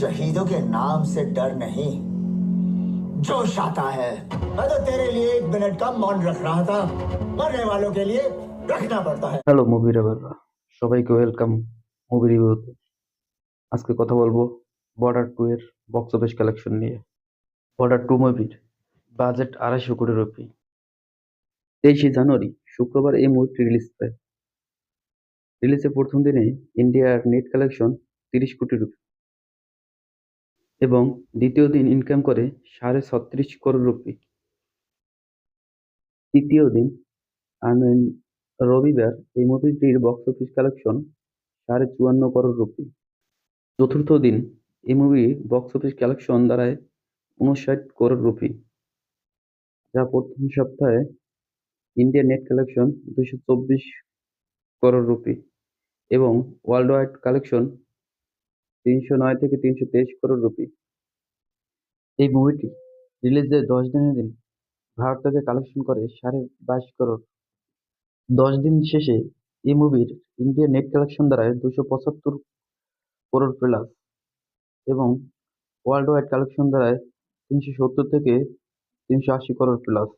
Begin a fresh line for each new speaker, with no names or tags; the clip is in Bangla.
शहीदों के नाम से डर नहीं, जोश आता है। मैं तो तेरे लिए 1 मिनट का मौन रख रहा था, मरने वालों के लिए रखना पड़ता है।
হ্যালো মুভি রাভাররা, সবাইকে ওয়েলকাম মুভি রিভিউতে। আজকে কথা বলবো বর্ডার 2 এর বক্স অফিস কালেকশন নিয়ে। বর্ডার 2 মুভির বাজেট 250 কোটি রুপি। 23শে জানুয়ারি শুক্রবার এই মুভিটি রিলিজ পায়। রিলিজের প্রথম দিনে ইন্ডিয়ার নেট কালেকশন 30 কোটি রুপি এবং দ্বিতীয় দিন ইনকাম করে 36.5 রুপি। তৃতীয় দিন আই মিন রবিবার এই মুভিটির বক্স অফিস কালেকশন 54.5 রুপি। চতুর্থ দিন এই মুভি বক্স অফিস কালেকশন দাঁড়ায় 59 করোড় রুপি, যা প্রথম সপ্তাহে Indian net collection 224 crore rupee এবং ওয়ার্ল্ড ওয়াইড কালেকশন 309 থেকে 323 করোড় রুপি। এই মুভিটি রিলিজের 10 দিনের দিন ভারত থেকে কালেকশন করে 22.5 করোড়। 10 দিন শেষে এই মুভির ইন্ডিয়ান নেট কালেকশন দাঁড়ায় 275 করোড় প্লাস এবং ওয়ার্ল্ড ওয়াইড কালেকশন দাঁড়ায় 370 থেকে 380 করোড় প্লাস।